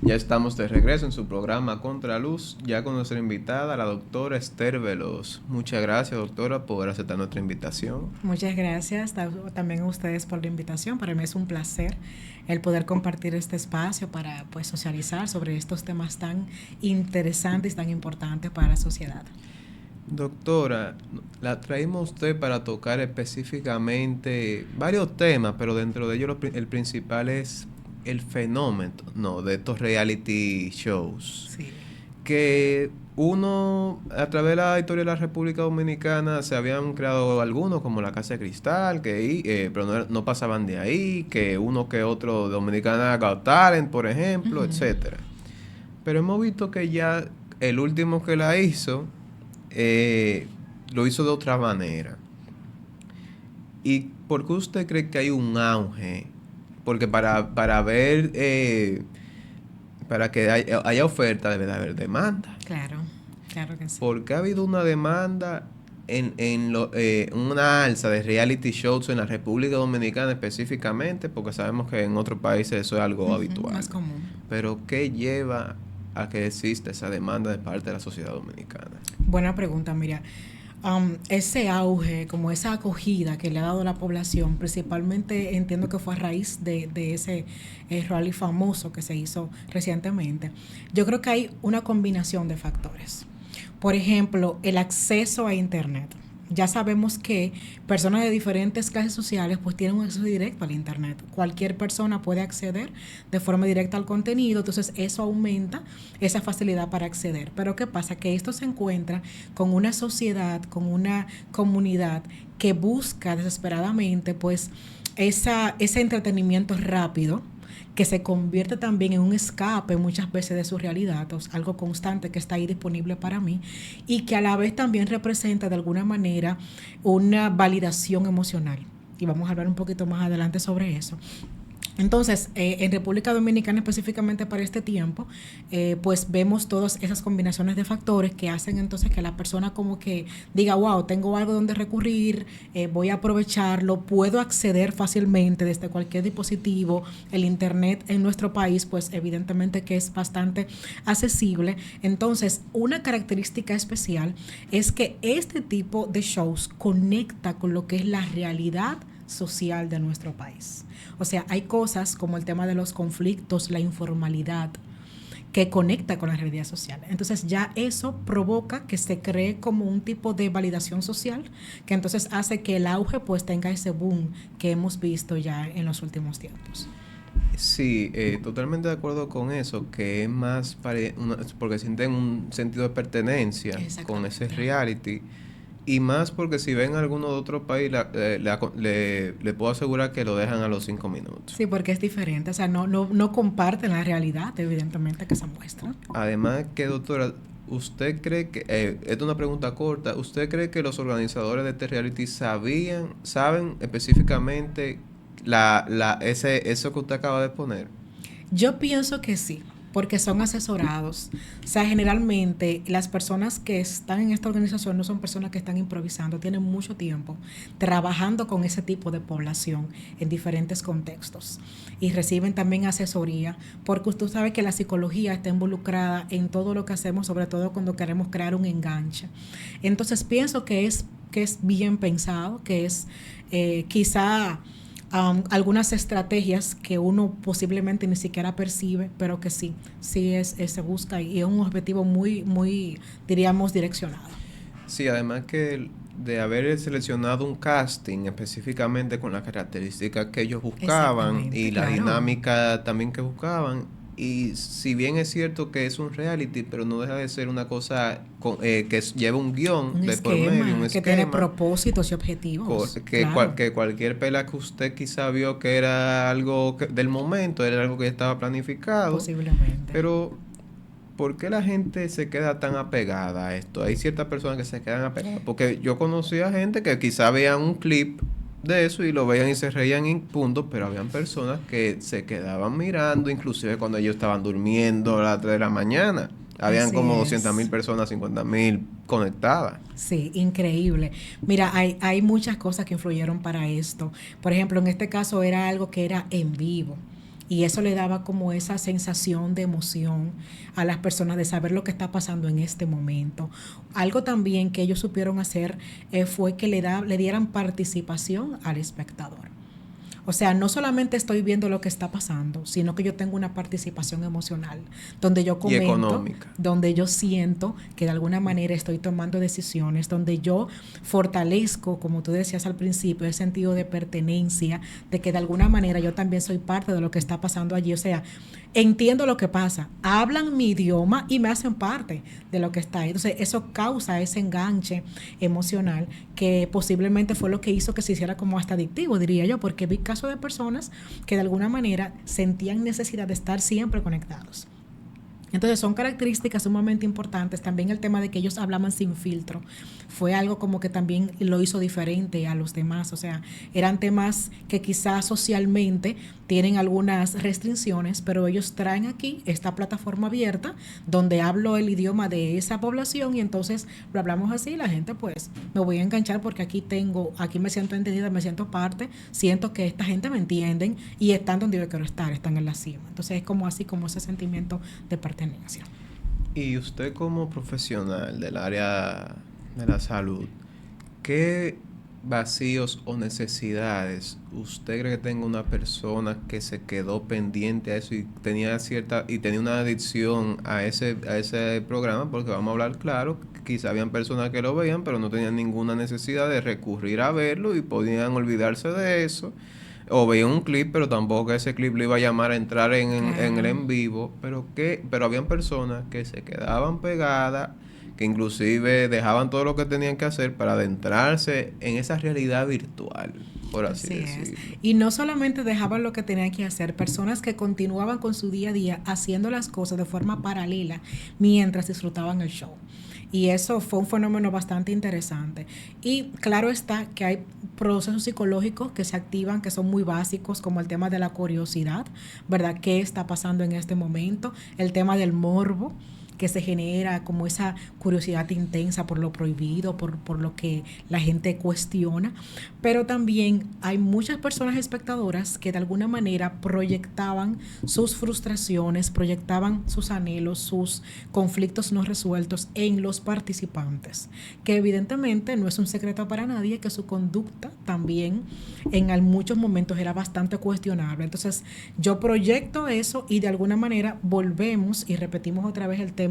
Ya estamos de regreso en su programa Contraluz, ya con nuestra invitada, la doctora Esther Veloz. Muchas gracias, doctora, por aceptar nuestra invitación. Muchas gracias también a ustedes por la invitación. Para mí es un placer el poder compartir este espacio para pues socializar sobre estos temas tan interesantes y tan importantes para la sociedad. Doctora, la traímos a usted para tocar específicamente varios temas, pero dentro de ellos el principal es el fenómeno, no, de estos reality shows. Sí. Que uno, a través de la historia de la República Dominicana, se habían creado algunos, como la Casa de Cristal, pero no pasaban de ahí, que uno que otro Dominicana Got Talent, por ejemplo, etcétera. Pero hemos visto que ya el último que la hizo, lo hizo de otra manera. ¿Y por qué usted cree que hay un auge? Porque para ver, para que haya oferta debe de haber demanda. Claro, claro que sí. Porque ha habido una demanda una alza de reality shows en la República Dominicana específicamente, porque sabemos que en otros países eso es algo habitual. Más común. Pero ¿qué lleva a que exista esa demanda de parte de la sociedad dominicana? Buena pregunta, mira. Ese auge, como esa acogida que le ha dado la población, principalmente entiendo que fue a raíz de ese rally famoso que se hizo recientemente. Yo creo que hay una combinación de factores. Por ejemplo, el acceso a Internet. Ya sabemos que personas de diferentes clases sociales pues tienen un acceso directo al Internet. Cualquier persona puede acceder de forma directa al contenido, entonces eso aumenta esa facilidad para acceder. Pero ¿qué pasa? Que esto se encuentra con una sociedad, con una comunidad que busca desesperadamente pues ese entretenimiento rápido, que se convierte también en un escape muchas veces de su realidad, o sea, algo constante que está ahí disponible para mí, y que a la vez también representa de alguna manera una validación emocional. Y vamos a hablar un poquito más adelante sobre eso. Entonces, en República Dominicana específicamente para este tiempo, pues vemos todas esas combinaciones de factores que hacen entonces que la persona como que diga, wow, tengo algo donde recurrir, voy a aprovecharlo, puedo acceder fácilmente desde cualquier dispositivo. El Internet en nuestro país, pues evidentemente que es bastante accesible. Entonces, una característica especial es que este tipo de shows conecta con lo que es la realidad social de nuestro país. O sea, hay cosas como el tema de los conflictos, la informalidad, que conecta con la realidad social. Entonces ya eso provoca que se cree como un tipo de validación social, que entonces hace que el auge pues tenga ese boom que hemos visto ya en los últimos tiempos. Sí, totalmente de acuerdo con eso, que es más porque sienten un sentido de pertenencia con ese reality. Y más porque si ven alguno de otro país, le puedo asegurar que lo dejan a los 5 minutos. Sí, porque es diferente. O sea, no comparten la realidad, evidentemente, que se muestra. Además que, doctora, ¿usted cree que, esta es una pregunta corta, ¿usted cree que los organizadores de este reality saben específicamente eso que usted acaba de poner? Yo pienso que sí, porque son asesorados. O sea, generalmente las personas que están en esta organización no son personas que están improvisando, tienen mucho tiempo trabajando con ese tipo de población en diferentes contextos y reciben también asesoría, porque usted sabe que la psicología está involucrada en todo lo que hacemos, sobre todo cuando queremos crear un enganche. Entonces pienso que es bien pensado, que es quizá algunas estrategias que uno posiblemente ni siquiera percibe, pero que sí se busca y es un objetivo muy, diríamos, direccionado. Sí, además que de haber seleccionado un casting específicamente con las características que ellos buscaban y la dinámica también que buscaban. Y si bien es cierto que es un reality, pero no deja de ser una cosa que lleva un guión de por medio, un que tiene propósitos y objetivos. Que cualquier pela que usted quizá vio que era algo del momento, era algo que estaba planificado. Posiblemente. Pero ¿por qué la gente se queda tan apegada a esto? Hay ciertas personas que se quedan apegadas. Porque yo conocí a gente que quizá veían un clip de eso y lo veían y se reían en punto, pero habían personas que se quedaban mirando, inclusive cuando ellos estaban durmiendo a las 3 de la mañana. Habían como 200,000 personas, 50,000 conectadas. Sí, increíble. Mira, hay muchas cosas que influyeron para esto. Por ejemplo, en este caso era algo que era en vivo. Y eso le daba como esa sensación de emoción a las personas de saber lo que está pasando en este momento. Algo también que ellos supieron hacer fue que le dieran participación al espectador. O sea, no solamente estoy viendo lo que está pasando, sino que yo tengo una participación emocional, donde yo comento, y económica, donde yo siento que de alguna manera estoy tomando decisiones, donde yo fortalezco, como tú decías al principio, el sentido de pertenencia, de que de alguna manera yo también soy parte de lo que está pasando allí. O sea, entiendo lo que pasa, hablan mi idioma y me hacen parte de lo que está ahí. Entonces, eso causa ese enganche emocional que posiblemente fue lo que hizo que se hiciera como hasta adictivo, diría yo, porque vi casos de personas que de alguna manera sentían necesidad de estar siempre conectados. Entonces son características sumamente importantes. También el tema de que ellos hablaban sin filtro fue algo como que también lo hizo diferente a los demás. O sea, eran temas que quizás socialmente tienen algunas restricciones, pero ellos traen aquí esta plataforma abierta donde hablo el idioma de esa población y entonces lo hablamos así y la gente pues me voy a enganchar porque aquí me siento entendida, me siento parte, siento que esta gente me entienden y están donde yo quiero estar, están en la cima. Entonces es como así, como ese sentimiento de pertenencia. Y usted como profesional del área de la salud, ¿qué vacíos o necesidades usted cree que tenga una persona que se quedó pendiente a eso y tenía una adicción a ese programa? Porque vamos a hablar claro, quizá habían personas que lo veían pero no tenían ninguna necesidad de recurrir a verlo y podían olvidarse de eso, o veían un clip pero tampoco ese clip le iba a llamar a entrar en el en vivo, pero habían personas que se quedaban pegadas, que inclusive dejaban todo lo que tenían que hacer para adentrarse en esa realidad virtual, por así decirlo. Y no solamente dejaban lo que tenían que hacer, personas que continuaban con su día a día haciendo las cosas de forma paralela mientras disfrutaban el show. Y eso fue un fenómeno bastante interesante. Y claro está que hay procesos psicológicos que se activan, que son muy básicos, como el tema de la curiosidad, ¿verdad? ¿Qué está pasando en este momento? El tema del morbo, que se genera como esa curiosidad intensa por lo prohibido, por lo que la gente cuestiona, pero también hay muchas personas espectadoras que de alguna manera proyectaban sus frustraciones, proyectaban sus anhelos, sus conflictos no resueltos en los participantes, que evidentemente no es un secreto para nadie que su conducta también en muchos momentos era bastante cuestionable. Entonces yo proyecto eso y de alguna manera volvemos y repetimos otra vez el tema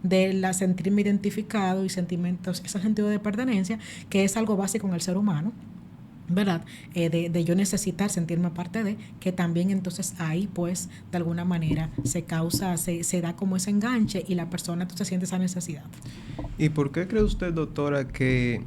de la sentirme identificado y sentimientos, ese sentido de pertenencia, que es algo básico en el ser humano, ¿verdad? De yo necesitar sentirme parte de, que también entonces ahí pues de alguna manera se da como ese enganche y la persona entonces siente esa necesidad. ¿Y por qué cree usted, doctora, que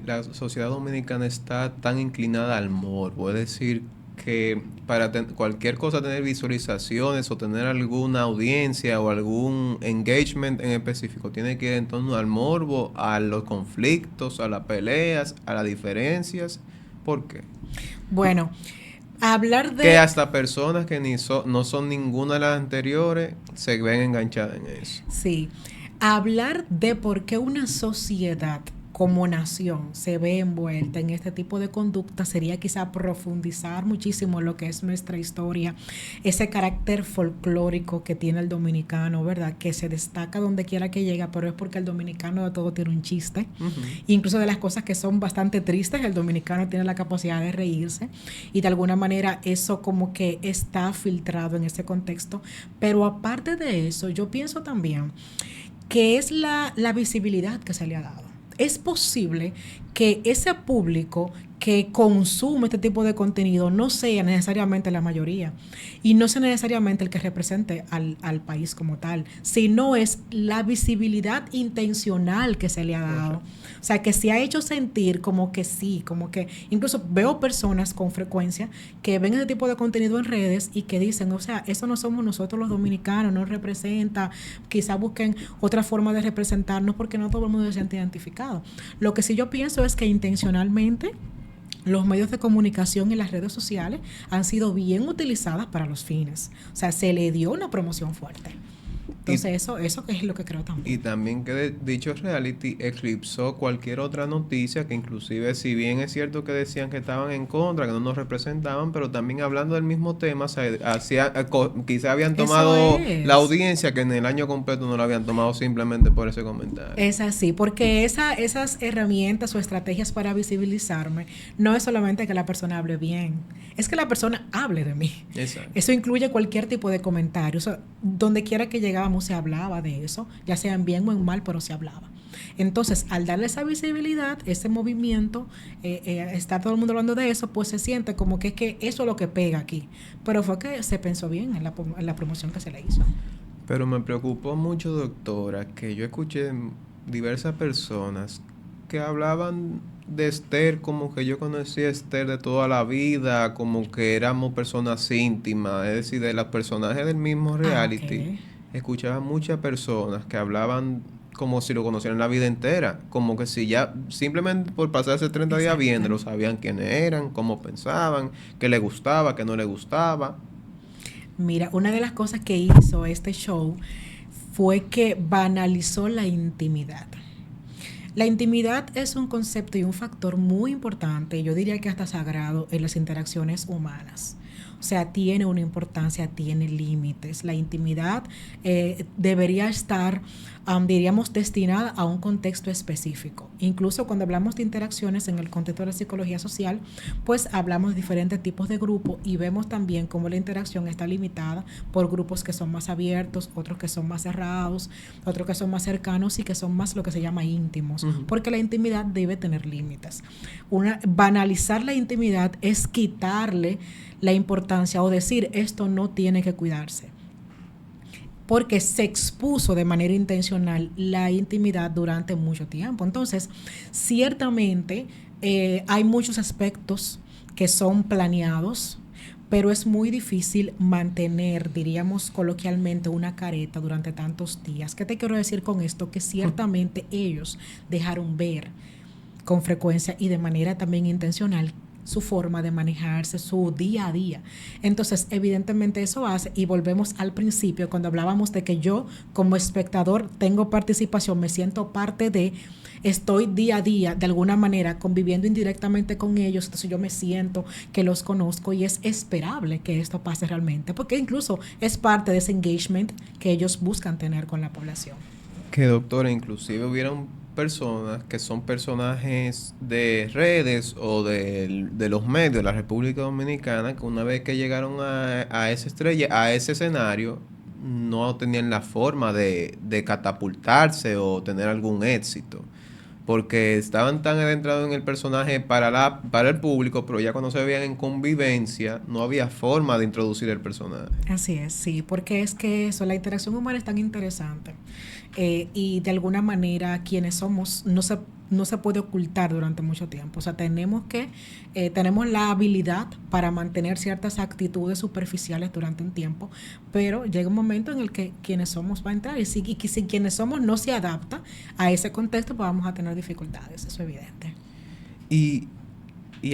la sociedad dominicana está tan inclinada al morbo? Es decir, que para cualquier cosa tener visualizaciones o tener alguna audiencia o algún engagement en específico tiene que ir en torno al morbo, a los conflictos, a las peleas, a las diferencias. ¿Por qué? Bueno, hablar de... Que hasta personas que no son ninguna de las anteriores se ven enganchadas en eso. Sí, hablar de por qué una sociedad como nación se ve envuelta en este tipo de conducta sería quizá profundizar muchísimo lo que es nuestra historia, ese carácter folclórico que tiene el dominicano, ¿verdad? Que se destaca donde quiera que llega, pero es porque el dominicano de todo tiene un chiste. Incluso de las cosas que son bastante tristes, el dominicano tiene la capacidad de reírse y de alguna manera eso como que está filtrado en ese contexto. Pero aparte de eso, yo pienso también que es la visibilidad que se le ha dado. Es posible que ese público que consume este tipo de contenido no sea necesariamente la mayoría y no sea necesariamente el que represente al país como tal, sino es la visibilidad intencional que se le ha dado. O sea, que se ha hecho sentir como que sí, como que incluso veo personas con frecuencia que ven ese tipo de contenido en redes y que dicen, o sea, eso no somos nosotros los dominicanos, no representa, quizá busquen otra forma de representarnos porque no todo el mundo se siente identificado. Lo que sí yo pienso es que intencionalmente los medios de comunicación y las redes sociales han sido bien utilizadas para los fines. O sea, se le dio una promoción fuerte. Entonces, eso es lo que creo también. Y también que dicho reality eclipsó cualquier otra noticia que inclusive, si bien es cierto que decían que estaban en contra, que no nos representaban, pero también hablando del mismo tema, quizá habían tomado la audiencia que en el año completo no la habían tomado simplemente por ese comentario. Es así, porque esas herramientas o estrategias para visibilizarme no es solamente que la persona hable bien, es que la persona hable de mí. Exacto. Eso incluye cualquier tipo de comentario. O sea, donde quiera que llegábamos se hablaba de eso, ya sea en bien o en mal, pero se hablaba. Entonces, al darle esa visibilidad, ese movimiento, está todo el mundo hablando de eso, pues se siente como que es que eso es lo que pega aquí. Pero fue que se pensó bien en la promoción que se le hizo. Pero me preocupó mucho, doctora, que yo escuché diversas personas que hablaban de Esther como que yo conocí a Esther de toda la vida, como que éramos personas íntimas, es decir, de los personajes del mismo reality. Okay. Escuchaba muchas personas que hablaban como si lo conocieran la vida entera, como que si ya simplemente por pasarse 30 días viéndolo sabían quiénes eran, cómo pensaban, qué les gustaba, qué no les gustaba. Mira, una de las cosas que hizo este show fue que banalizó la intimidad. La intimidad es un concepto y un factor muy importante, yo diría que hasta sagrado, en las interacciones humanas. O sea, tiene una importancia, tiene límites. La intimidad debería estar, diríamos, destinada a un contexto específico. Incluso cuando hablamos de interacciones en el contexto de la psicología social, pues hablamos de diferentes tipos de grupos y vemos también cómo la interacción está limitada por grupos que son más abiertos, otros que son más cerrados, otros que son más cercanos y que son más lo que se llama íntimos, porque la intimidad debe tener límites. Banalizar la intimidad es quitarle la importancia o decir esto no tiene que cuidarse, porque se expuso de manera intencional la intimidad durante mucho tiempo. Entonces, ciertamente hay muchos aspectos que son planeados, pero es muy difícil mantener, diríamos coloquialmente, una careta durante tantos días. ¿Qué te quiero decir con esto? Que ciertamente ellos dejaron ver con frecuencia y de manera también intencional su forma de manejarse, su día a día. Entonces, evidentemente eso hace, y volvemos al principio, cuando hablábamos de que yo como espectador tengo participación, me siento parte de, estoy día a día, de alguna manera, conviviendo indirectamente con ellos, entonces yo me siento que los conozco y es esperable que esto pase realmente, porque incluso es parte de ese engagement que ellos buscan tener con la población. Que, doctora, inclusive hubieron personas que son personajes de redes o de los medios de la República Dominicana que una vez que llegaron a esa estrella, a ese escenario, no tenían la forma de catapultarse o tener algún éxito. Porque estaban tan adentrados en el personaje para el público, pero ya cuando se veían en convivencia, no había forma de introducir el personaje. Así es, sí, porque es que eso, la interacción humana es tan interesante. Y de alguna manera quienes somos no se puede ocultar durante mucho tiempo. O sea, tenemos la habilidad para mantener ciertas actitudes superficiales durante un tiempo, pero llega un momento en el que quienes somos va a entrar y si quienes somos no se adapta a ese contexto, pues vamos a tener dificultades, eso es evidente. Y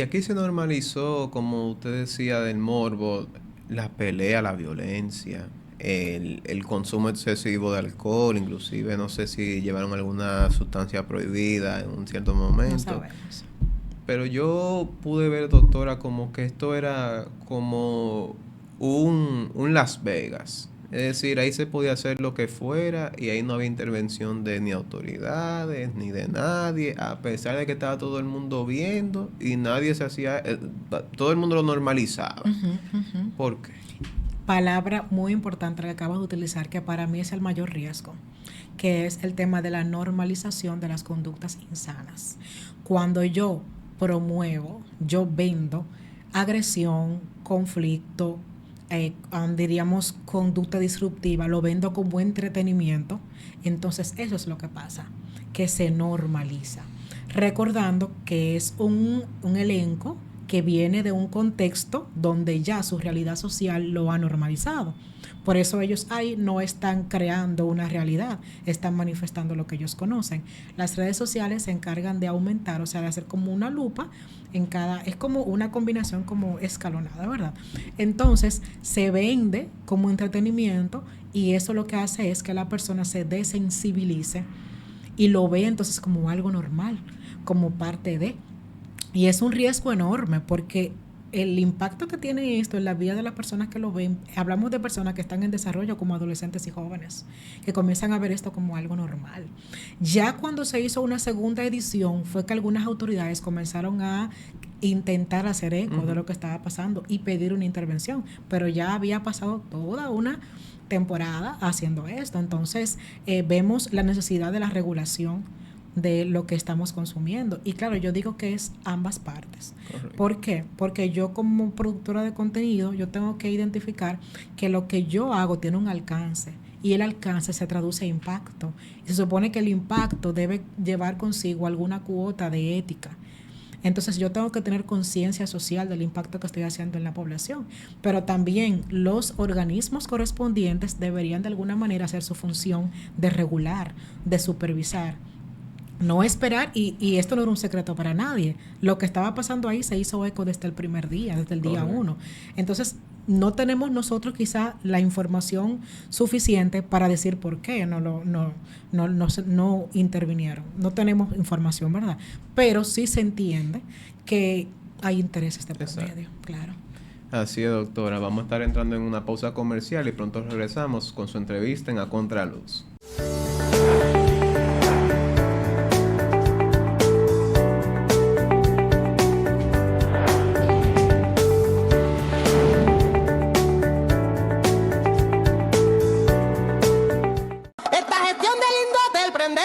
aquí se normalizó, como usted decía, del morbo, la pelea, la violencia, el consumo excesivo de alcohol, inclusive no sé si llevaron alguna sustancia prohibida en un cierto momento. No sabemos. Pero yo pude ver, doctora, como que esto era como un Las Vegas. Es decir, ahí se podía hacer lo que fuera y ahí no había intervención de ni autoridades ni de nadie, a pesar de que estaba todo el mundo viendo y nadie se hacía, todo el mundo lo normalizaba. ¿Por qué? Palabra muy importante que acabas de utilizar, que para mí es el mayor riesgo, que es el tema de la normalización de las conductas insanas. Cuando yo promuevo, yo vendo agresión, conflicto, diríamos conducta disruptiva, lo vendo como entretenimiento, entonces eso es lo que pasa, que se normaliza. Recordando que es un elenco que viene de un contexto donde ya su realidad social lo ha normalizado. Por eso ellos ahí no están creando una realidad, están manifestando lo que ellos conocen. Las redes sociales se encargan de aumentar, o sea, de hacer como una lupa en cada, es como una combinación como escalonada, ¿verdad? Entonces, se vende como entretenimiento y eso lo que hace es que la persona se desensibilice y lo ve entonces como algo normal, como parte de. Y es un riesgo enorme porque el impacto que tiene esto en la vida de las personas que lo ven, hablamos de personas que están en desarrollo como adolescentes y jóvenes, que comienzan a ver esto como algo normal. Ya cuando se hizo una segunda edición fue que algunas autoridades comenzaron a intentar hacer eco de lo que estaba pasando y pedir una intervención, pero ya había pasado toda una temporada haciendo esto. Entonces vemos la necesidad de la regulación de lo que estamos consumiendo. Y claro, yo digo que es ambas partes. Correcto. ¿Por qué? Porque yo como productora de contenido, yo tengo que identificar que lo que yo hago tiene un alcance y el alcance se traduce a impacto. Y se supone que el impacto debe llevar consigo alguna cuota de ética. Entonces yo tengo que tener conciencia social del impacto que estoy haciendo en la población, pero también los organismos correspondientes deberían de alguna manera hacer su función de regular, de supervisar. No esperar, y esto no era un secreto para nadie, lo que estaba pasando ahí se hizo eco desde el primer día, desde el día 1. Entonces, no tenemos nosotros quizá la información suficiente para decir por qué no intervinieron. No tenemos información, ¿verdad? Pero sí se entiende que hay intereses de por medio, claro. Así es, doctora. Vamos a estar entrando en una pausa comercial y pronto regresamos con su entrevista en A Contraluz.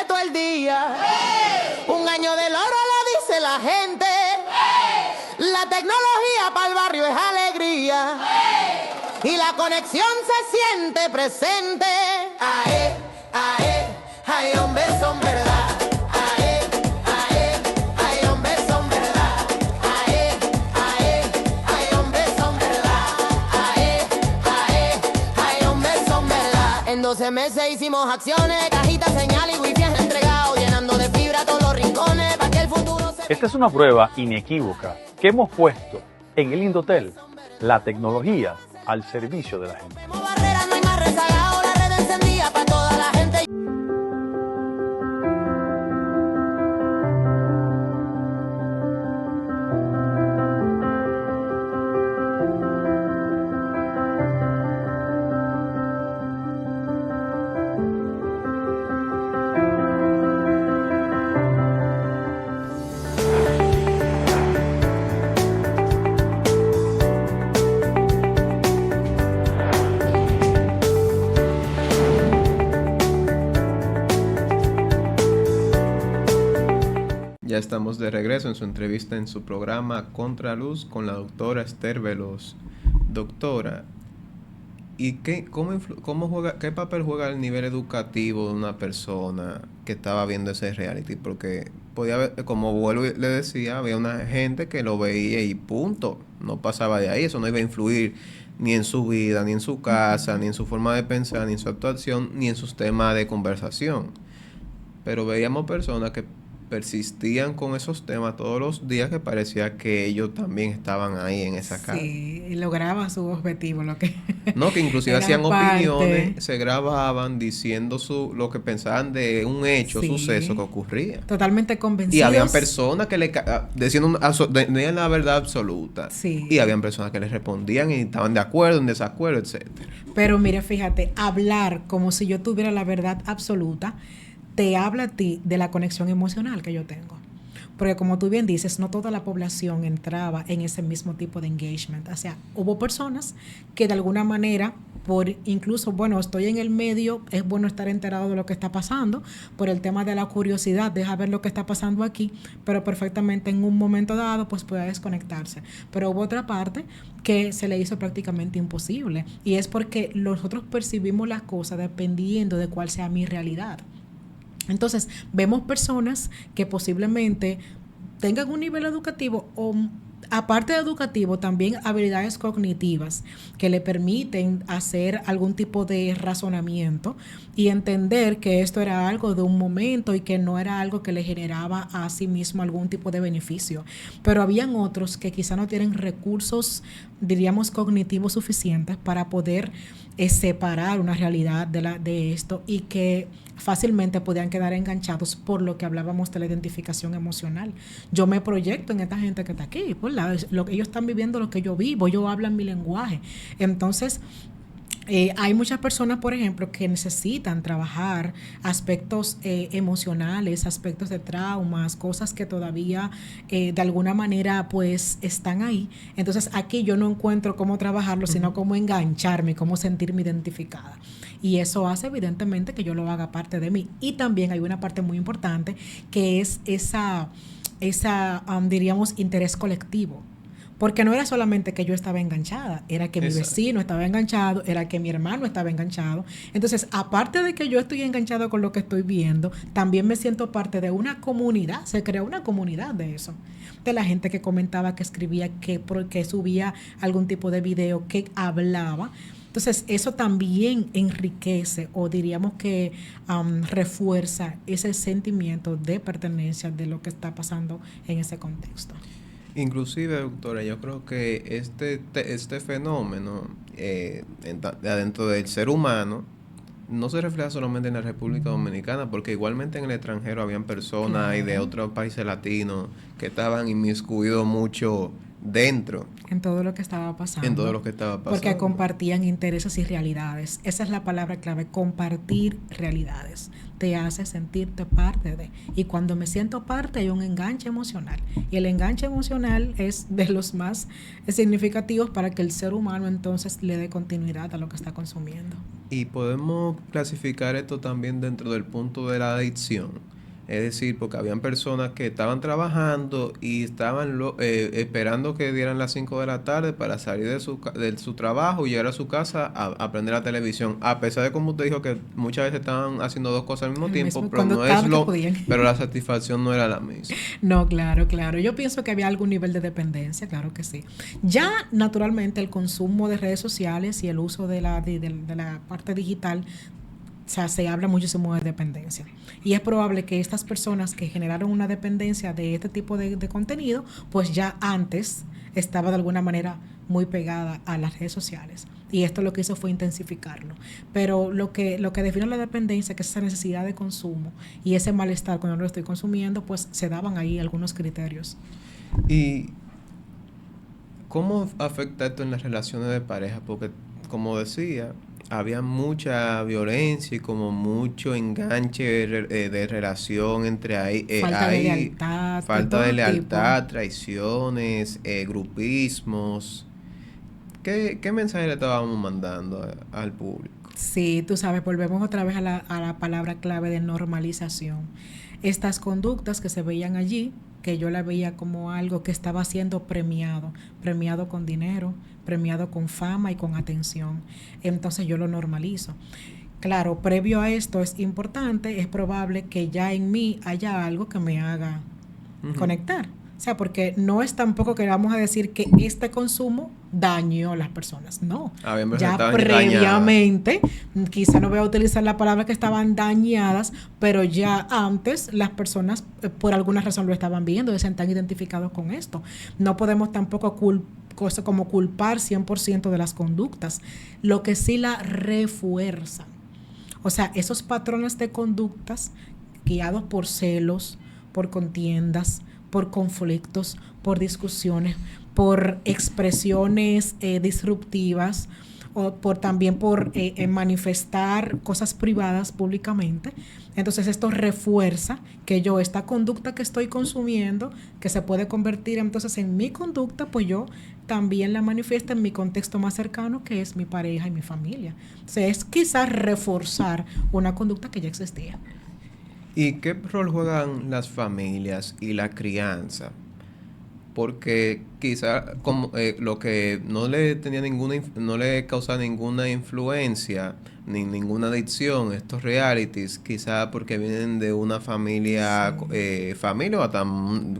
Todo el día. ¡Hey! Un año del oro lo dice la gente. ¡Hey! La tecnología para el barrio es alegría. ¡Hey! Y la conexión se siente presente. Ae, ae, ay, hombres son verdad. Ae, ae, ay, hombres son verdad. Ae, ae, ay, hombres son verdad. Ae, ae, ay, hombres son verdad. En 12 meses hicimos acciones, cajitas, señal y wifi entregado, llenando de fibra todos los rincones para que el futuro se... Esta es una prueba inequívoca que hemos puesto en el Indotel, la tecnología al servicio de la gente. Barrera, no hay más rezagado, la red encendida para toda la gente. Ya estamos de regreso en su entrevista en su programa Contraluz con la doctora Esther Veloz. Doctora, ¿y qué papel juega el nivel educativo de una persona que estaba viendo ese reality? Porque podía haber, como vuelvo y le decía, había una gente que lo veía y punto, no pasaba de ahí, eso no iba a influir ni en su vida, ni en su casa, ni en su forma de pensar, ni en su actuación, ni en sus temas de conversación. Pero veíamos personas que persistían con esos temas todos los días, que parecía que ellos también estaban ahí en esa casa. Sí, y lograban su objetivo, lo que... No, que inclusive hacían opiniones, se grababan diciendo lo que pensaban de un hecho, suceso que ocurría. Totalmente convencidos. Y habían personas que tenían la verdad absoluta. Sí. Y habían personas que les respondían y estaban de acuerdo, en desacuerdo, etcétera. Pero mira, fíjate, hablar como si yo tuviera la verdad absoluta te habla a ti de la conexión emocional que yo tengo. Porque como tú bien dices, no toda la población entraba en ese mismo tipo de engagement. O sea, hubo personas que de alguna manera, por incluso, bueno, estoy en el medio, es bueno estar enterado de lo que está pasando, por el tema de la curiosidad, deja ver lo que está pasando aquí, pero perfectamente en un momento dado, pues puede desconectarse. Pero hubo otra parte que se le hizo prácticamente imposible. Y es porque nosotros percibimos las cosas dependiendo de cuál sea mi realidad. Entonces, vemos personas que posiblemente tengan un nivel educativo o aparte de educativo, también habilidades cognitivas que le permiten hacer algún tipo de razonamiento y entender que esto era algo de un momento y que no era algo que le generaba a sí mismo algún tipo de beneficio. Pero habían otros que quizá no tienen recursos, diríamos, cognitivos suficientes para poder separar una realidad de esto y que fácilmente podían quedar enganchados por lo que hablábamos de la identificación emocional. Yo me proyecto en esta gente que está aquí, lo que ellos están viviendo, lo que yo vivo, ellos hablan mi lenguaje. Entonces, hay muchas personas, por ejemplo, que necesitan trabajar aspectos emocionales, aspectos de traumas, cosas que todavía de alguna manera pues están ahí. Entonces aquí yo no encuentro cómo trabajarlo, sino cómo engancharme, cómo sentirme identificada. Y eso hace evidentemente que yo lo haga parte de mí. Y también hay una parte muy importante que es esa diríamos, interés colectivo. Porque no era solamente que yo estaba enganchada, era que mi vecino estaba enganchado, era que mi hermano estaba enganchado. Entonces, aparte de que yo estoy enganchado con lo que estoy viendo, también me siento parte de una comunidad. Se creó una comunidad de eso. De la gente que comentaba, que escribía, que subía algún tipo de video, que hablaba. Entonces, eso también enriquece o diríamos que refuerza ese sentimiento de pertenencia de lo que está pasando en ese contexto. Inclusive, doctora, yo creo que este fenómeno dentro del ser humano no se refleja solamente en la República Dominicana, porque igualmente en el extranjero habían personas y de otros países latinos que estaban inmiscuidos mucho dentro. En todo lo que estaba pasando. En todo lo que estaba pasando. Porque compartían intereses y realidades. Esa es la palabra clave, compartir realidades. Te hace sentirte parte de. Y cuando me siento parte hay un enganche emocional. Y el enganche emocional es de los más significativos para que el ser humano entonces le dé continuidad a lo que está consumiendo. Y podemos clasificar esto también dentro del punto de la adicción. Es decir, porque habían personas que estaban trabajando y estaban esperando que dieran las 5 de la tarde para salir de su trabajo y llegar a su casa a prender la televisión. A pesar de, como usted dijo, que muchas veces estaban haciendo dos cosas al mismo tiempo, pero la satisfacción no era la misma. No, claro. Yo pienso que había algún nivel de dependencia, claro que sí. Ya, naturalmente, el consumo de redes sociales y el uso de la parte digital, o sea, se habla muchísimo de dependencia. Y es probable que estas personas que generaron una dependencia de este tipo de contenido, pues ya antes estaba de alguna manera muy pegada a las redes sociales. Y esto lo que hizo fue intensificarlo. Pero lo que define la dependencia, que es esa necesidad de consumo y ese malestar cuando lo estoy consumiendo, pues se daban ahí algunos criterios. ¿Y cómo afecta esto en las relaciones de pareja? Porque, como decía, había mucha violencia y como mucho enganche de relación entre ahí. Falta de lealtad, traiciones, grupismos. ¿Qué mensaje le estábamos mandando al público? Sí, tú sabes, volvemos otra vez a la palabra clave de normalización. Estas conductas que se veían allí, que yo la veía como algo que estaba siendo premiado con dinero, premiado con fama y con atención. Entonces yo lo normalizo. Claro, previo a esto es importante, es probable que ya en mí haya algo que me haga conectar. O sea, porque no es tampoco que vamos a decir que este consumo dañó a las personas. No. Ya previamente, quizá no voy a utilizar la palabra que estaban dañadas, pero ya antes las personas por alguna razón lo estaban viendo y se sentían identificados con esto. No podemos tampoco culpar 100% de las conductas, lo que sí la refuerzan. O sea, esos patrones de conductas guiados por celos, por contiendas, por conflictos, por discusiones, por expresiones disruptivas o también por manifestar cosas privadas públicamente. Entonces esto refuerza que yo esta conducta que estoy consumiendo, que se puede convertir entonces en mi conducta, pues yo también la manifiesto en mi contexto más cercano, que es mi pareja y mi familia. O sea, es quizás reforzar una conducta que ya existía. ¿Y qué rol juegan las familias y la crianza porque quizá como lo que no le tenía no le causaba ninguna influencia ni ninguna adicción estos realities, quizá porque vienen de una familia familia o hasta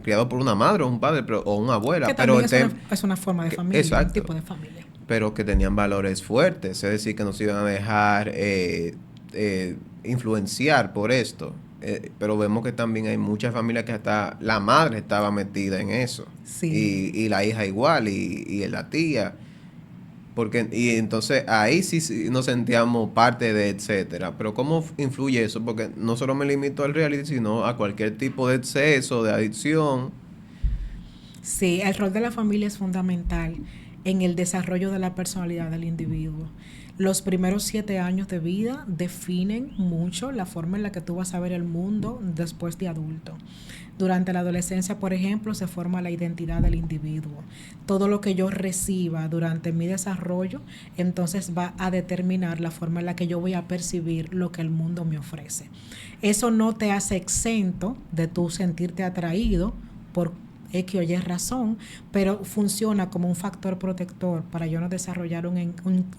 criado por una madre o un padre o una abuela, que pero también es una forma de familia, exacto, un tipo de familia, pero que tenían valores fuertes, es decir, que no se iban a dejar influenciar por esto. Pero vemos que también hay muchas familias que hasta la madre estaba metida en eso. sí. Y la hija igual, y la tía. Y entonces ahí sí nos sentíamos parte de etcétera. Pero ¿cómo influye eso? Porque no solo me limito al reality, sino a cualquier tipo de exceso, de adicción. Sí, el rol de la familia es fundamental en el desarrollo de la personalidad del individuo. Los primeros 7 años de vida definen mucho la forma en la que tú vas a ver el mundo después de adulto. Durante la adolescencia, por ejemplo, se forma la identidad del individuo. Todo lo que yo reciba durante mi desarrollo, entonces va a determinar la forma en la que yo voy a percibir lo que el mundo me ofrece. Eso no te hace exento de tú sentirte atraído por X o Y razón, pero funciona como un factor protector para yo no desarrollar un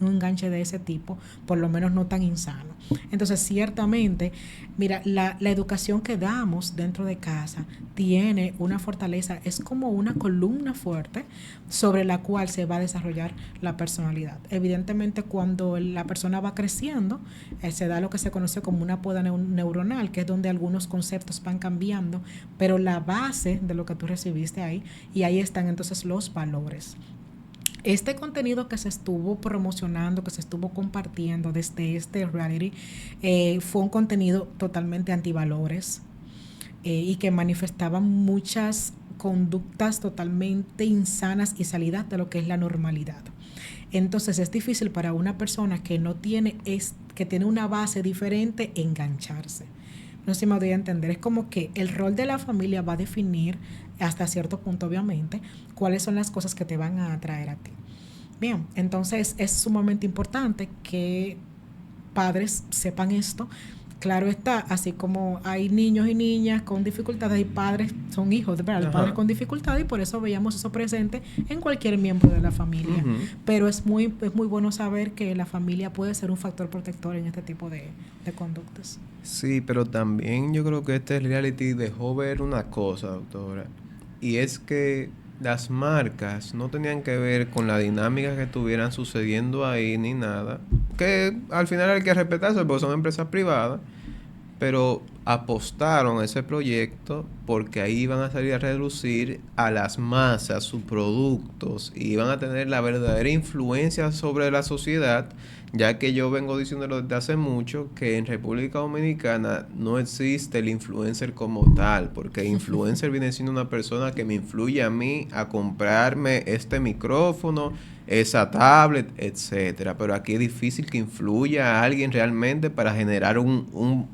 enganche de ese tipo, por lo menos no tan insano. Entonces, ciertamente, mira, la educación que damos dentro de casa tiene una fortaleza, es como una columna fuerte sobre la cual se va a desarrollar la personalidad. Evidentemente, cuando la persona va creciendo, se da lo que se conoce como una poda neuronal, que es donde algunos conceptos van cambiando, pero la base de lo que tú recibiste ahí, y ahí están entonces los valores. Este contenido que se estuvo promocionando, que se estuvo compartiendo desde este reality, fue un contenido totalmente antivalores y que manifestaba muchas conductas totalmente insanas y salidas de lo que es la normalidad. Entonces es difícil para una persona que no tiene, que tiene una base diferente, engancharse. No sé si me voy a entender. Es como que el rol de la familia va a definir, hasta cierto punto obviamente, cuáles son las cosas que te van a atraer a ti. Bien, entonces es sumamente importante que padres sepan esto. Claro está, así como hay niños y niñas con dificultades, hay padres, son hijos, ¿verdad? Los padres con dificultades, y por eso veíamos eso presente en cualquier miembro de la familia. Pero es muy bueno saber que la familia puede ser un factor protector en este tipo de conductas. Sí, pero también yo creo que este reality dejó ver una cosa, doctora, y es que las marcas no tenían que ver con la dinámica que estuvieran sucediendo ahí ni nada, que al final hay que respetarse porque son empresas privadas, pero apostaron a ese proyecto porque ahí iban a salir a reducir a las masas sus productos y iban a tener la verdadera influencia sobre la sociedad, ya que yo vengo diciéndolo desde hace mucho que en República Dominicana no existe el influencer como tal, porque influencer viene siendo una persona que me influye a mí a comprarme este micrófono, esa tablet, etcétera. Pero aquí es difícil que influya a alguien realmente para generar un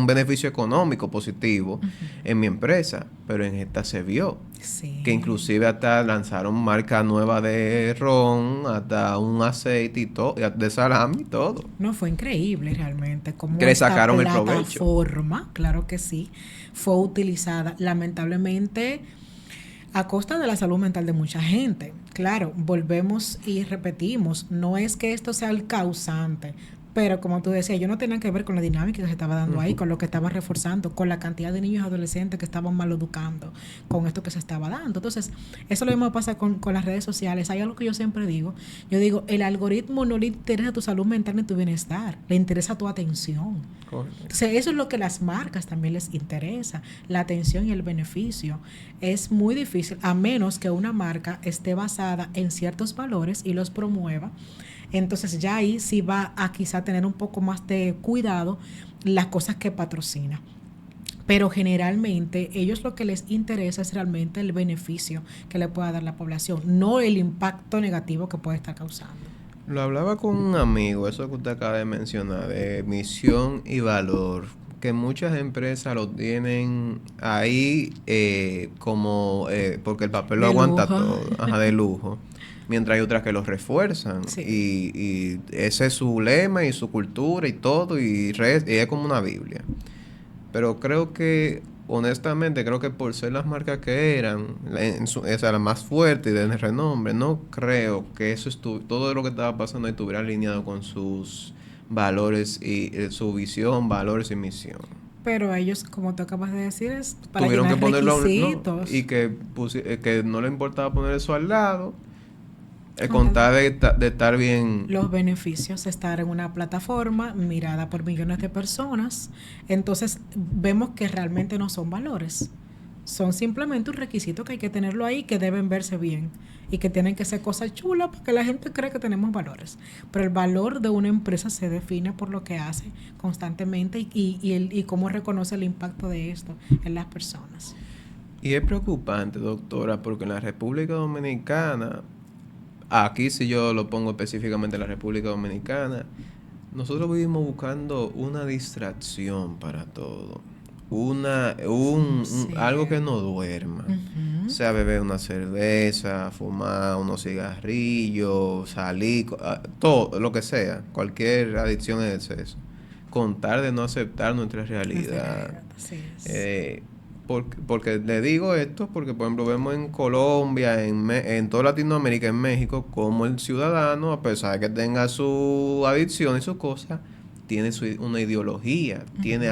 beneficio económico positivo en mi empresa. Pero en esta se vio. Sí. Que inclusive hasta lanzaron marca nueva de ron, hasta un aceite y todo, de salami y todo. No, fue increíble realmente. Como que le sacaron el provecho. Plataforma, claro que sí, fue utilizada lamentablemente a costa de la salud mental de mucha gente. Claro, volvemos y repetimos, no es que esto sea el causante, pero como tú decías, yo no tenía que ver con la dinámica que se estaba dando ahí, con lo que estaba reforzando, con la cantidad de niños y adolescentes que estaban maleducando con esto que se estaba dando. Entonces, eso lo mismo pasa con las redes sociales. Hay algo que yo siempre digo. Yo digo, el algoritmo no le interesa tu salud mental ni tu bienestar, le interesa tu atención. Correcto. Entonces, eso es lo que las marcas también les interesa, la atención y el beneficio. Es muy difícil, a menos que una marca esté basada en ciertos valores y los promueva. Entonces ya ahí sí va a quizá tener un poco más de cuidado las cosas que patrocina. Pero generalmente ellos lo que les interesa es realmente el beneficio que le pueda dar la población, no el impacto negativo que puede estar causando. Lo hablaba con un amigo, eso que usted acaba de mencionar, de misión y valor, que muchas empresas lo tienen ahí porque el papel lo De aguanta lujo. todo, de lujo. Mientras hay otras que los refuerzan. Sí. Y ese es su lema y su cultura y todo, y es como una Biblia. Pero creo que honestamente, creo que por ser las marcas que eran, esa la más fuerte y de renombre, no creo que eso todo lo que estaba pasando estuviera alineado con sus valores y su visión, valores y misión. Pero ellos, como tú acabas de decir, es para Tuvieron que llenar ponerlo requisitos. y que no le importaba poner eso al lado, Ajá. con tal de estar bien. Los beneficios de estar en una plataforma mirada por millones de personas. Entonces vemos que realmente no son valores. Son simplemente un requisito que hay que tenerlo ahí, que deben verse bien y que tienen que ser cosas chulas porque la gente cree que tenemos valores. Pero el valor de una empresa se define por lo que hace constantemente y cómo reconoce el impacto de esto en las personas. Y es preocupante, doctora, porque en la República Dominicana, aquí si yo lo pongo específicamente en la República Dominicana, nosotros vivimos buscando una distracción para todo. Sí. Algo que no duerma. O sea, beber una cerveza, fumar unos cigarrillos, salir, todo, lo que sea, cualquier adicción en exceso. Con tal de no aceptar nuestra realidad. Así es. Porque le digo esto porque, por ejemplo, vemos en Colombia, en toda Latinoamérica, en México, como el ciudadano, a pesar de que tenga su adicción y sus cosas, tiene una ideología, tiene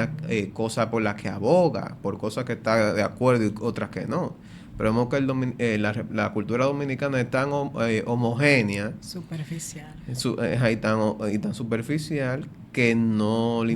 cosas por las que aboga, por cosas que está de acuerdo y otras que no. Pero vemos que la cultura dominicana es tan homogénea, Superficial. y tan superficial, que no le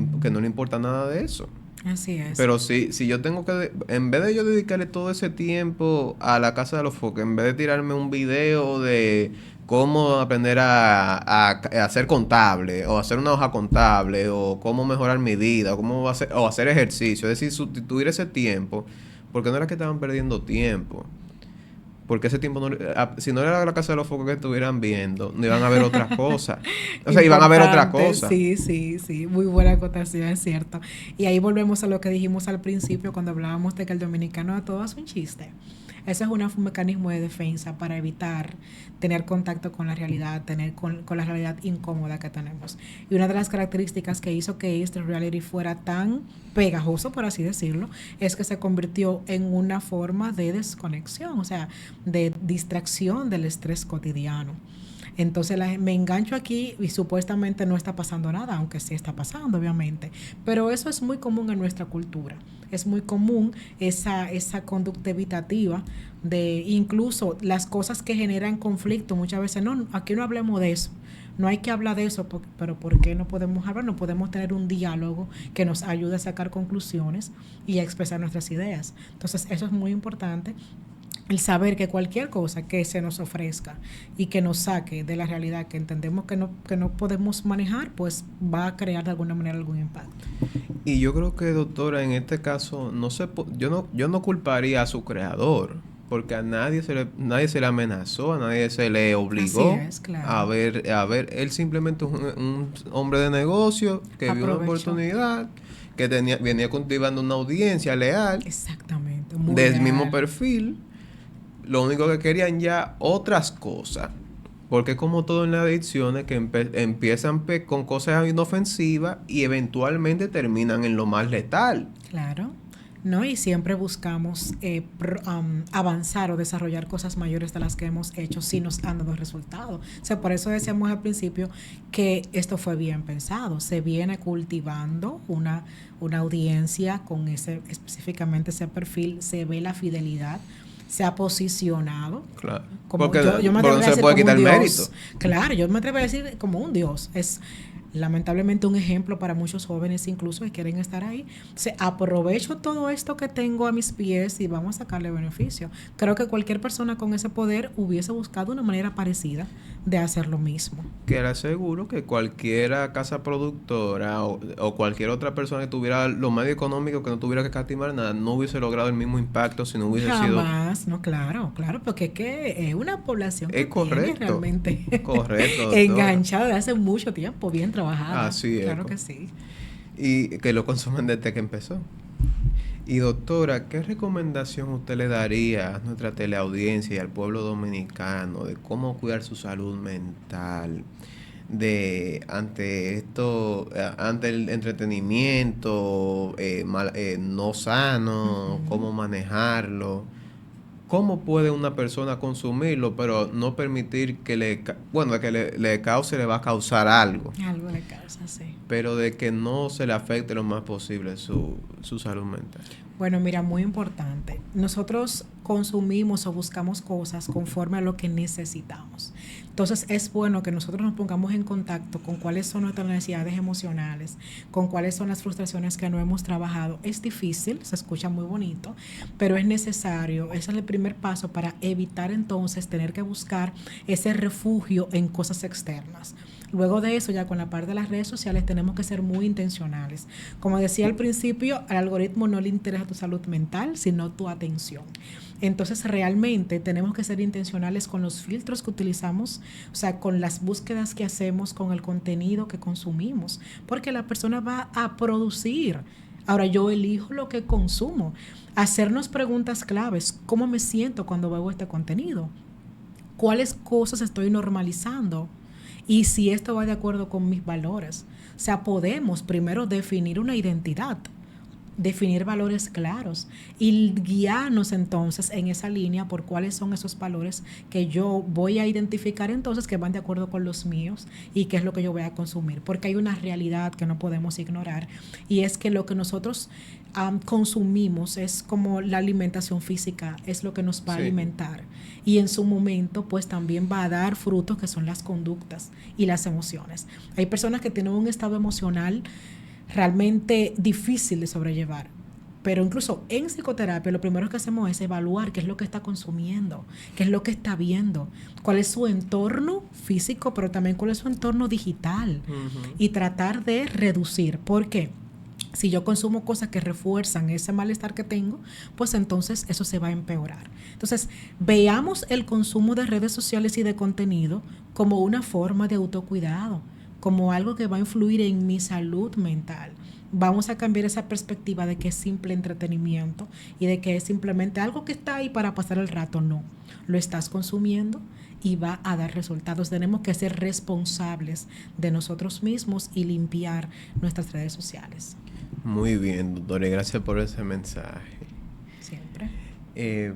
importa nada de eso. Así es. Pero si yo tengo que, en vez de yo dedicarle todo ese tiempo a la Casa de los Foques, en vez de tirarme un video de cómo aprender a ser contable, o hacer una hoja contable, o cómo mejorar mi vida, o hacer ejercicio, es decir, sustituir ese tiempo, porque no era que estaban perdiendo tiempo. Porque ese tiempo, si no era la Casa de los Focos que estuvieran viendo, no iban a ver otras cosas. O sea, iban a ver otras cosas. Sí. Muy buena acotación, es cierto. Y ahí volvemos a lo que dijimos al principio cuando hablábamos de que el dominicano a todo es un chiste. Ese es un mecanismo de defensa para evitar tener contacto con la realidad, tener con la realidad incómoda que tenemos. Y una de las características que hizo que este reality fuera tan pegajoso, por así decirlo, es que se convirtió en una forma de desconexión, o sea, de distracción del estrés cotidiano. Entonces me engancho aquí y supuestamente no está pasando nada, aunque sí está pasando, obviamente. Pero eso es muy común en nuestra cultura. Es muy común esa conducta evitativa de incluso las cosas que generan conflicto. Muchas veces, no, aquí no hablemos de eso. No hay que hablar de eso, pero ¿por qué no podemos hablar? No podemos tener un diálogo que nos ayude a sacar conclusiones y a expresar nuestras ideas. Entonces, eso es muy importante. El saber que cualquier cosa que se nos ofrezca y que nos saque de la realidad que entendemos que no podemos manejar, pues va a crear de alguna manera algún impacto. Y yo creo que, doctora, en este caso, yo no culparía a su creador, porque a nadie se le amenazó, a nadie se le obligó. Así es, claro. A ver, él simplemente es un hombre de negocio que vio una oportunidad, que venía cultivando una audiencia leal. Exactamente. Del mismo perfil. Lo único que querían ya otras cosas. Porque como todo en las adicciones, que empiezan con cosas inofensivas y eventualmente terminan en lo más letal. Claro. ¿No? Y siempre buscamos avanzar o desarrollar cosas mayores de las que hemos hecho si nos han dado resultados. O sea, por eso decíamos al principio que esto fue bien pensado. Se viene cultivando una audiencia con específicamente ese perfil, se ve la fidelidad, se ha posicionado. Claro. Como porque yo me atrevo no a se decir puede como quitar un el Dios. mérito. Claro, yo me atrevo a decir como un Dios. Es lamentablemente un ejemplo para muchos jóvenes incluso que quieren estar ahí. O sea, aprovecho todo esto que tengo a mis pies y vamos a sacarle beneficio. Creo que cualquier persona con ese poder hubiese buscado una manera parecida de hacer lo mismo. Que le aseguro que cualquier casa productora o cualquier otra persona que tuviera los medios económicos, que no tuviera que escatimar nada, no hubiese logrado el mismo impacto si no hubiese sido... Jamás, no, claro, porque es que es una población que tiene realmente enganchada de hace mucho tiempo, bien trabajada. Así es. Claro que sí. Y que lo consumen desde que empezó. Y doctora, ¿qué recomendación usted le daría a nuestra teleaudiencia y al pueblo dominicano de cómo cuidar su salud mental? ante esto, ante el entretenimiento no sano, cómo manejarlo, cómo puede una persona consumirlo, pero no permitir que le cause, le va a causar algo, Algo le causa, sí. pero de que no se le afecte lo más posible su salud mental. Bueno, mira, muy importante. Nosotros consumimos o buscamos cosas conforme a lo que necesitamos. Entonces, es bueno que nosotros nos pongamos en contacto con cuáles son nuestras necesidades emocionales, con cuáles son las frustraciones que no hemos trabajado. Es difícil, se escucha muy bonito, pero es necesario. Ese es el primer paso para evitar entonces tener que buscar ese refugio en cosas externas. Luego de eso, ya con la parte de las redes sociales, tenemos que ser muy intencionales. Como decía al principio, al algoritmo no le interesa tu salud mental, sino tu atención. Entonces, realmente tenemos que ser intencionales con los filtros que utilizamos, o sea, con las búsquedas que hacemos, con el contenido que consumimos, porque la persona va a producir. Ahora, yo elijo lo que consumo. Hacernos preguntas claves. ¿Cómo me siento cuando veo este contenido? ¿Cuáles cosas estoy normalizando? Y si esto va de acuerdo con mis valores. O sea, podemos primero definir una identidad, definir valores claros y guiarnos entonces en esa línea por cuáles son esos valores que yo voy a identificar entonces que van de acuerdo con los míos y qué es lo que yo voy a consumir. Porque hay una realidad que no podemos ignorar y es que lo que nosotros consumimos es como la alimentación física, es lo que nos va a alimentar y en su momento pues también va a dar frutos que son las conductas y las emociones. Hay personas que tienen un estado emocional realmente difícil de sobrellevar, pero incluso en psicoterapia lo primero que hacemos es evaluar qué es lo que está consumiendo, qué es lo que está viendo, cuál es su entorno físico, pero también cuál es su entorno digital y tratar de reducir. ¿Por qué? Si yo consumo cosas que refuerzan ese malestar que tengo, pues entonces eso se va a empeorar. Entonces, veamos el consumo de redes sociales y de contenido como una forma de autocuidado, como algo que va a influir en mi salud mental. Vamos a cambiar esa perspectiva de que es simple entretenimiento y de que es simplemente algo que está ahí para pasar el rato. No, lo estás consumiendo y va a dar resultados. Tenemos que ser responsables de nosotros mismos y limpiar nuestras redes sociales. Muy bien, doctora, y gracias por ese mensaje. Siempre.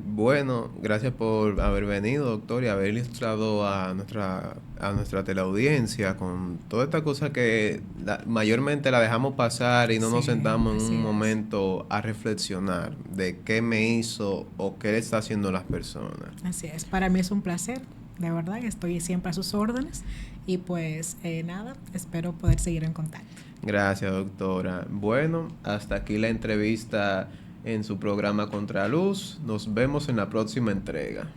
Bueno, gracias por haber venido, doctor, y haber ilustrado a nuestra teleaudiencia con toda esta cosa que mayormente la dejamos pasar y no nos sentamos en un momento a reflexionar de qué me hizo o qué le está haciendo las personas. Así es, para mí es un placer, de verdad, estoy siempre a sus órdenes y pues nada, espero poder seguir en contacto. Gracias, doctora. Bueno, hasta aquí la entrevista en su programa Contraluz. Nos vemos en la próxima entrega.